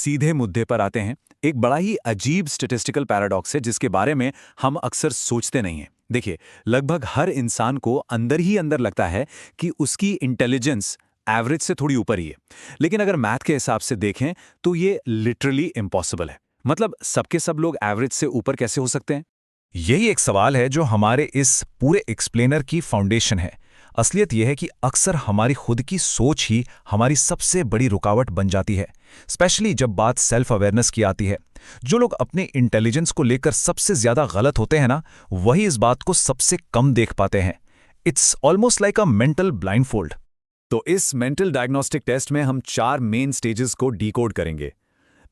सीधे मुद्दे पर आते हैं। एक बड़ा ही अजीब स्टैटिस्टिकल पैराडॉक्स है जिसके बारे में हम अक्सर सोचते नहीं हैं। देखिए, लगभग हर इंसान को अंदर ही अंदर लगता है कि उसकी इंटेलिजेंस एवरेज से थोड़ी ऊपर ही है। लेकिन अगर मैथ के हिसाब से देखें तो ये लिटरली इम्पॉसिबल है। मतलब सबके सब लोग एवरेज से ऊपर कैसे हो सकते हैं? यही एक सवाल है जो हमारे इस पूरे एक्सप्लेनर की फाउंडेशन है। असलियत यह है कि अक्सर हमारी खुद की सोच ही हमारी सबसे बड़ी रुकावट बन जाती है, स्पेशली जब बात सेल्फ अवेयरनेस की आती है। जो लोग अपने इंटेलिजेंस को लेकर सबसे ज्यादा गलत होते हैं ना, वही इस बात को सबसे कम देख पाते हैं। It's almost like a mental blindfold. तो इस मेंटल डायग्नोस्टिक टेस्ट में हम 4 मेन स्टेजेस को डिकोड करेंगे।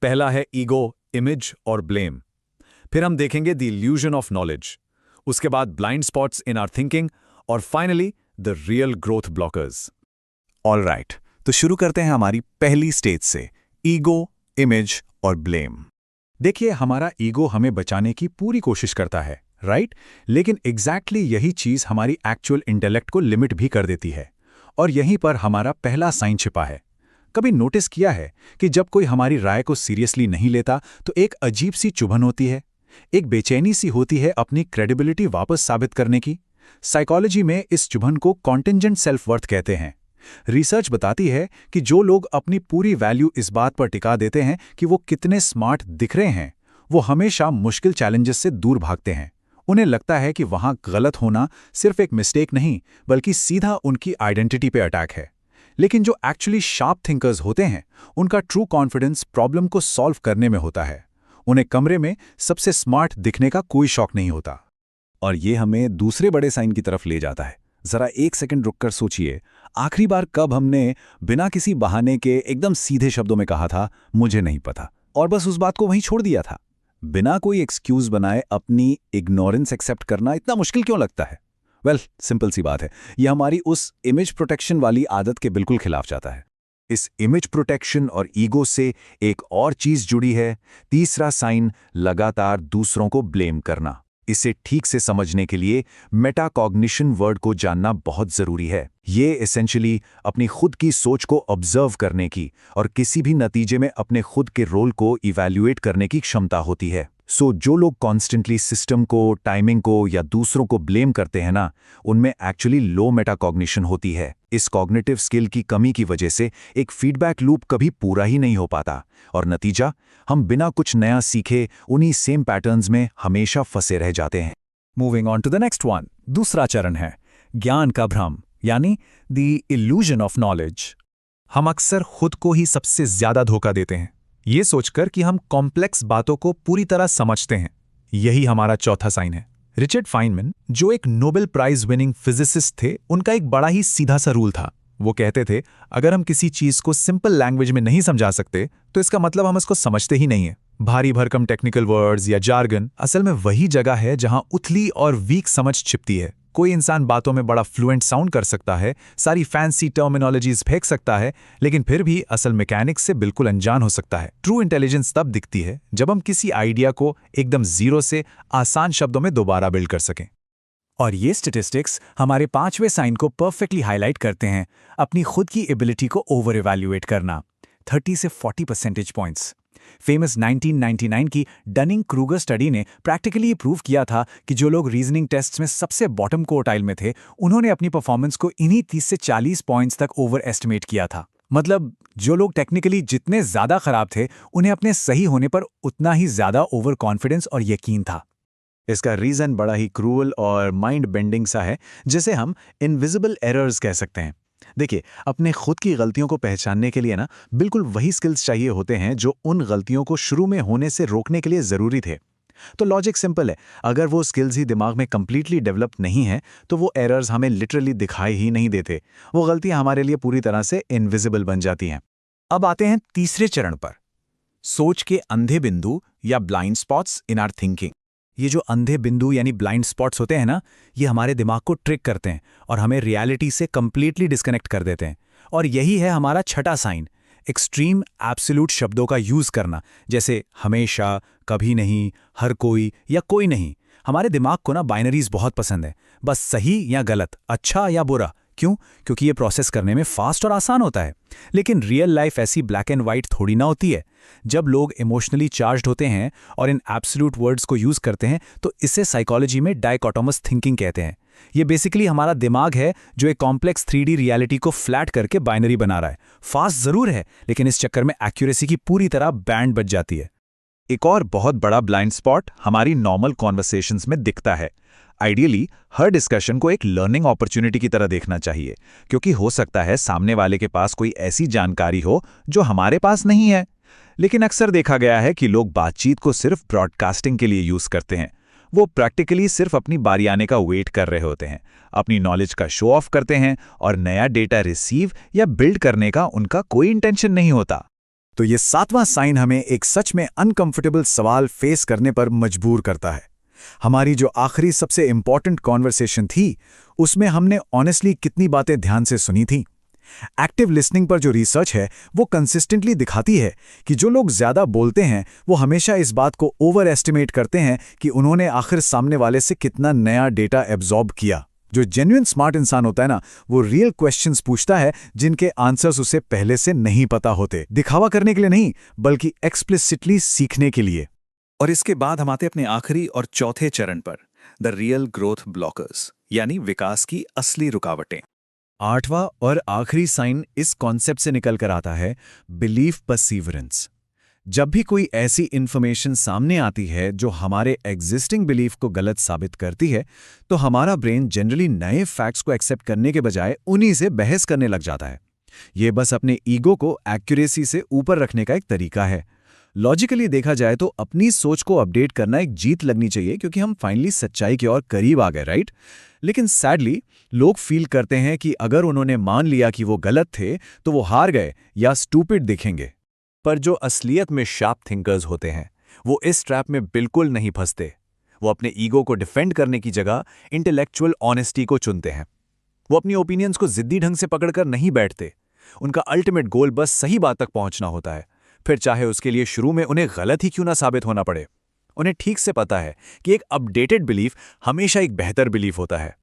पहला है ईगो, इमेज और ब्लेम। फिर हम देखेंगे द इल्यूजन ऑफ नॉलेज। उसके बाद blind spots in our thinking और finally the real growth blockers. Alright, तो शुरू करते हैं हमारी पहली स्टेज से, ईगो, इमेज और ब्लेम। देखिए, हमारा ईगो हमें बचाने की पूरी कोशिश करता है, राइट? लेकिन एग्जैक्टली यही चीज हमारी एक्चुअल इंटेलेक्ट को लिमिट भी कर देती है। और यहीं पर हमारा पहला साइन छिपा है। कभी नोटिस किया है कि जब कोई हमारी राय को सीरियसली नहीं लेता तो एक अजीब सी चुभन होती है, एक बेचैनी सी होती है अपनी क्रेडिबिलिटी वापस साबित करने की। साइकोलॉजी में इस चुभन को कॉन्टिंजेंट सेल्फ वर्थ कहते हैं। रिसर्च बताती है कि जो लोग अपनी पूरी वैल्यू इस बात पर टिका देते हैं कि वो कितने स्मार्ट दिख रहे हैं, वो हमेशा मुश्किल चैलेंजेस से दूर भागते हैं। उन्हें लगता है कि वहां गलत होना सिर्फ एक मिस्टेक नहीं, बल्कि सीधा उनकी आइडेंटिटी पे अटैक है। लेकिन जो एक्चुअली शार्प थिंकर्स होते हैं, उनका ट्रू कॉन्फिडेंस प्रॉब्लम को सॉल्व करने में होता है। उन्हें कमरे में सबसे स्मार्ट दिखने का कोई शौक नहीं होता। और ये हमें दूसरे बड़े साइन की तरफ ले जाता है। जरा एक सेकंड रुककर सोचिए, आखिरी बार कब हमने बिना किसी बहाने के एकदम सीधे शब्दों में कहा था मुझे नहीं पता, और बस उस बात को वहीं छोड़ दिया था? बिना कोई एक्सक्यूज बनाए अपनी इग्नोरेंस एक्सेप्ट करना इतना मुश्किल क्यों लगता है? वेल, सिंपल सी बात है, यह हमारी उस इमेज प्रोटेक्शन वाली आदत के बिल्कुल खिलाफ जाता है। इस इमेज प्रोटेक्शन और ईगो से एक और चीज जुड़ी है, तीसरा साइन, लगातार दूसरों को ब्लेम करना। इसे ठीक से समझने के लिए मेटाकॉग्निशन वर्ड को जानना बहुत जरूरी है। ये एसेंशियली अपनी खुद की सोच को ऑब्जर्व करने की और किसी भी नतीजे में अपने खुद के रोल को इवैल्यूएट करने की क्षमता होती है। सो जो लोग कॉन्स्टेंटली सिस्टम को, टाइमिंग को या दूसरों को ब्लेम करते हैं ना, उनमें एक्चुअली लो मेटाकॉग्निशन होती है। इस कॉग्निटिव स्किल की कमी की वजह से एक फीडबैक लूप कभी पूरा ही नहीं हो पाता, और नतीजा, हम बिना कुछ नया सीखे उन्हीं सेम पैटर्न्स में हमेशा फंसे रह जाते हैं। Moving on to the next one, दूसरा चरण है ज्ञान का भ्रम, यानी द इल्यूजन ऑफ नॉलेज। हम अक्सर खुद को ही सबसे ज्यादा धोखा देते हैं, ये सोचकर कि हम कॉम्प्लेक्स बातों को पूरी तरह समझते हैं। यही हमारा चौथा साइन है। रिचर्ड फाइनमैन, जो एक नोबेल प्राइज विनिंग फिजिसिस्ट थे, उनका एक बड़ा ही सीधा सा रूल था। वो कहते थे, अगर हम किसी चीज को सिंपल लैंग्वेज में नहीं समझा सकते तो इसका मतलब हम इसको समझते ही नहीं है। भारी भरकम टेक्निकल वर्ड्स या जार्गन असल में वही जगह है जहां उथली और वीक समझ छिपती है। कोई इंसान बातों में बड़ा फ्लुएंट साउंड कर सकता है, सारी फैंसी टर्मिनोलॉजीज फेंक सकता है, लेकिन फिर भी असल मैकेनिक्स से बिल्कुल अनजान हो सकता है। ट्रू इंटेलिजेंस तब दिखती है जब हम किसी आइडिया को एकदम जीरो से आसान शब्दों में दोबारा बिल्ड कर सकें। और ये स्टैटिस्टिक्स हमारे 5वें साइन को परफेक्टली हाईलाइट करते हैं, अपनी खुद की एबिलिटी को ओवर इवैल्यूएट करना। 30 से 40 परसेंटेज पॉइंट्स। फेमस 1999 की डनिंग क्रूगर स्टडी ने प्रैक्टिकली प्रूव किया था कि जो लोग रीजनिंग टेस्ट्स में सबसे बॉटम क्वार्टाइल में थे, उन्होंने अपनी परफॉर्मेंस को इन्हीं 30 से 40 पॉइंट्स तक ओवर एस्टिमेट किया था। मतलब जो लोग टेक्निकली जितने ज्यादा खराब थे, उन्हें अपने सही होने पर उतना ही ज्यादा ओवर कॉन्फिडेंस और यकीन था। इसका रीजन बड़ा ही क्रूअल और माइंड बेंडिंग सा है, जिसे हम इनविजिबल एरर्स कह सकते हैं। देखिए, अपने खुद की गलतियों को पहचानने के लिए ना बिल्कुल वही स्किल्स चाहिए होते हैं जो उन गलतियों को शुरू में होने से रोकने के लिए जरूरी थे। तो लॉजिक सिंपल है, अगर वो स्किल्स ही दिमाग में कंप्लीटली डेवलप नहीं है तो वो एरर्स हमें लिटरली दिखाई ही नहीं देते। वो गलतियां हमारे लिए पूरी तरह से इनविजिबल बन जाती हैं। अब आते हैं तीसरे चरण पर, सोच के अंधे बिंदु या blind spots in our thinking. ये जो अंधे बिंदु यानी ब्लाइंड स्पॉट्स होते हैं ना, ये हमारे दिमाग को ट्रिक करते हैं और हमें रियलिटी से कंप्लीटली डिस्कनेक्ट कर देते हैं। और यही है हमारा छठा साइन, एक्सट्रीम एब्सोल्यूट शब्दों का यूज करना, जैसे हमेशा, कभी नहीं, हर कोई या कोई नहीं। हमारे दिमाग को ना बाइनरीज बहुत पसंद है, बस सही या गलत, अच्छा या बुरा। क्यों? क्योंकि ये प्रोसेस करने में फास्ट और आसान होता है। लेकिन रियल लाइफ ऐसी ब्लैक एंड व्हाइट थोड़ी ना होती है। जब लोग इमोशनली चार्ज्ड होते हैं और इन एब्सोल्यूट वर्ड्स को यूज करते हैं तो इसे साइकोलॉजी में डाइकोटोमस थिंकिंग कहते हैं। ये बेसिकली हमारा दिमाग है जो एक कॉम्प्लेक्स 3D रियलिटी को फ्लैट करके बाइनरी बना रहा है। फास्ट जरूर है, लेकिन इस चक्कर में एक्यूरेसी की पूरी तरह बैंड बच जाती है। एक और बहुत बड़ा ब्लाइंड स्पॉट हमारी नॉर्मल कॉन्वर्सेशंस में दिखता है। आइडियली हर डिस्कशन को एक लर्निंग अपॉर्चुनिटी की तरह देखना चाहिए, क्योंकि हो सकता है सामने वाले के पास कोई ऐसी जानकारी हो जो हमारे पास नहीं है। लेकिन अक्सर देखा गया है कि लोग बातचीत को सिर्फ ब्रॉडकास्टिंग के लिए यूज करते हैं। वो प्रैक्टिकली सिर्फ अपनी बारी आने का वेट कर रहे होते हैं, अपनी नॉलेज का शो ऑफ करते हैं और नया डेटा रिसीव या बिल्ड करने का उनका कोई इंटेंशन नहीं होता। तो ये 7वां साइन हमें एक सच में अनकंफर्टेबल सवाल फेस करने पर मजबूर करता है। हमारी जो आखिरी सबसे इंपॉर्टेंट कॉन्वर्सेशन थी, उसमें हमने ऑनेस्टली कितनी बातें ध्यान से सुनी थी? एक्टिव लिसनिंग पर जो रिसर्च है वो कंसिस्टेंटली दिखाती है कि जो लोग ज्यादा बोलते हैं वो हमेशा इस बात को ओवर एस्टिमेट करते हैं कि उन्होंने आखिर सामने वाले से कितना नया डेटा एब्जॉर्ब किया। जो जेन्युइन स्मार्ट इंसान होता है ना, वो रियल क्वेश्चंस पूछता है जिनके आंसर्स उसे पहले से नहीं पता होते, दिखावा करने के लिए नहीं बल्कि एक्सप्लिसिटली सीखने के लिए। और इसके बाद हम आते अपने आखिरी और चौथे चरण पर, द रियल ग्रोथ ब्लॉकर्स, यानी विकास की असली रुकावटें। 8वां और आखिरी साइन इस कॉन्सेप्ट से निकल कर आता है, बिलीफ परसीवरेंस। जब भी कोई ऐसी इंफॉर्मेशन सामने आती है जो हमारे एग्जिस्टिंग बिलीफ को गलत साबित करती है, तो हमारा ब्रेन जनरली नए फैक्ट्स को एक्सेप्ट करने के बजाय उन्हीं से बहस करने लग जाता है। ये बस अपने ईगो को एक्यूरेसी से ऊपर रखने का एक तरीका है। लॉजिकली देखा जाए तो अपनी सोच को अपडेट करना एक जीत लगनी चाहिए, क्योंकि हम फाइनली सच्चाई की ओर करीब आ गए, राइट? लेकिन सैडली लोग फील करते हैं कि अगर उन्होंने मान लिया कि वो गलत थे तो वो हार गए या स्टूपिड दिखेंगे। पर जो असलियत में शार्प थिंकर्स होते हैं वो इस ट्रैप में बिल्कुल नहीं फंसते। वो अपने ईगो को डिफेंड करने की जगह इंटेलेक्चुअल ऑनेस्टी को चुनते हैं। वो अपनी ओपिनियंस को जिद्दी ढंग से पकड़कर नहीं बैठते। उनका अल्टीमेट गोल बस सही बात तक पहुंचना होता है, फिर चाहे उसके लिए शुरू में उन्हें गलत ही क्यों ना साबित होना पड़े। उन्हें ठीक से पता है कि एक अपडेटेड बिलीफ हमेशा एक बेहतर बिलीफ होता है।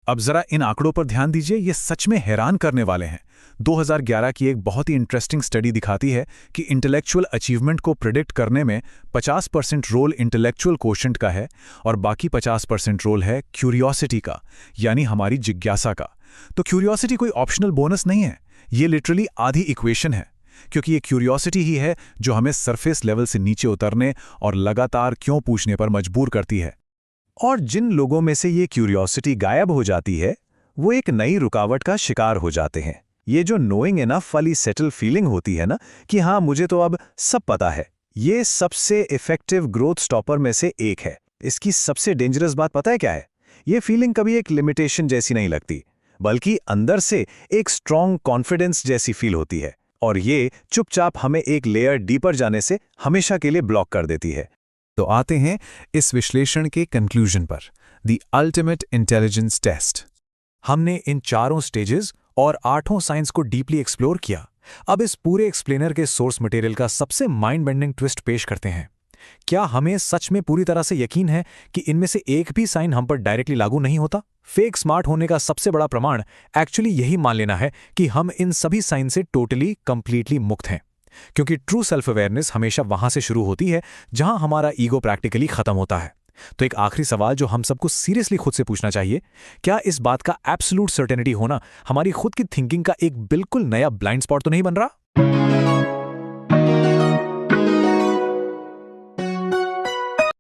अब जरा इन आंकड़ों पर ध्यान दीजिए, ये सच में हैरान करने वाले हैं। 2011 की एक बहुत ही इंटरेस्टिंग स्टडी दिखाती है कि इंटेलेक्चुअल अचीवमेंट को प्रिडिक्ट करने में 50% रोल इंटेलेक्चुअल कोशेंट का है और बाकी 50% रोल है क्यूरियोसिटी का, यानी हमारी जिज्ञासा का। तो क्यूरियोसिटी कोई ऑप्शनल बोनस नहीं है, ये लिटरली आधी इक्वेशन है, क्योंकि ये क्यूरियोसिटी ही है जो हमें सरफेस लेवल से नीचे उतरने और लगातार क्यों पूछने पर मजबूर करती है। और जिन लोगों में से ये क्यूरियोसिटी गायब हो जाती है, वो एक नई रुकावट का शिकार हो जाते हैं। ये जो नोइंग इनफ वाली सेटल फीलिंग होती है ना, कि हाँ मुझे तो अब सब पता है, ये सबसे इफेक्टिव ग्रोथ स्टॉपर में से एक है। इसकी सबसे डेंजरस बात पता है क्या है? ये फीलिंग कभी एक लिमिटेशन जैसी नहीं लगती, बल्कि अंदर से एक स्ट्रॉन्ग कॉन्फिडेंस जैसी फील होती है, और ये चुपचाप हमें एक लेयर डीपर जाने से हमेशा के लिए ब्लॉक कर देती है। तो आते हैं इस विश्लेषण के कंक्लूजन पर, द अल्टीमेट इंटेलिजेंस टेस्ट। हमने इन 4 स्टेजेस और 8 साइंस को डीपली एक्सप्लोर किया। अब इस पूरे एक्सप्लेनर के सोर्स मटेरियल का सबसे माइंड बेंडिंग ट्विस्ट पेश करते हैं। क्या हमें सच में पूरी तरह से यकीन है कि इनमें से एक भी साइन हम पर डायरेक्टली लागू नहीं होता? फेक स्मार्ट होने का सबसे बड़ा प्रमाण एक्चुअली यही मान लेना है कि हम इन सभी साइन से टोटली कंप्लीटली मुक्त हैं, क्योंकि ट्रू सेल्फ अवेयरनेस हमेशा वहां से शुरू होती है जहां हमारा ईगो प्रैक्टिकली खत्म होता है। तो एक आखिरी सवाल जो हम सबको सीरियसली खुद से पूछना चाहिए, क्या इस बात का एब्सोल्यूट सर्टेनिटी होना हमारी खुद की थिंकिंग का एक बिल्कुल नया ब्लाइंड स्पॉट तो नहीं बन रहा?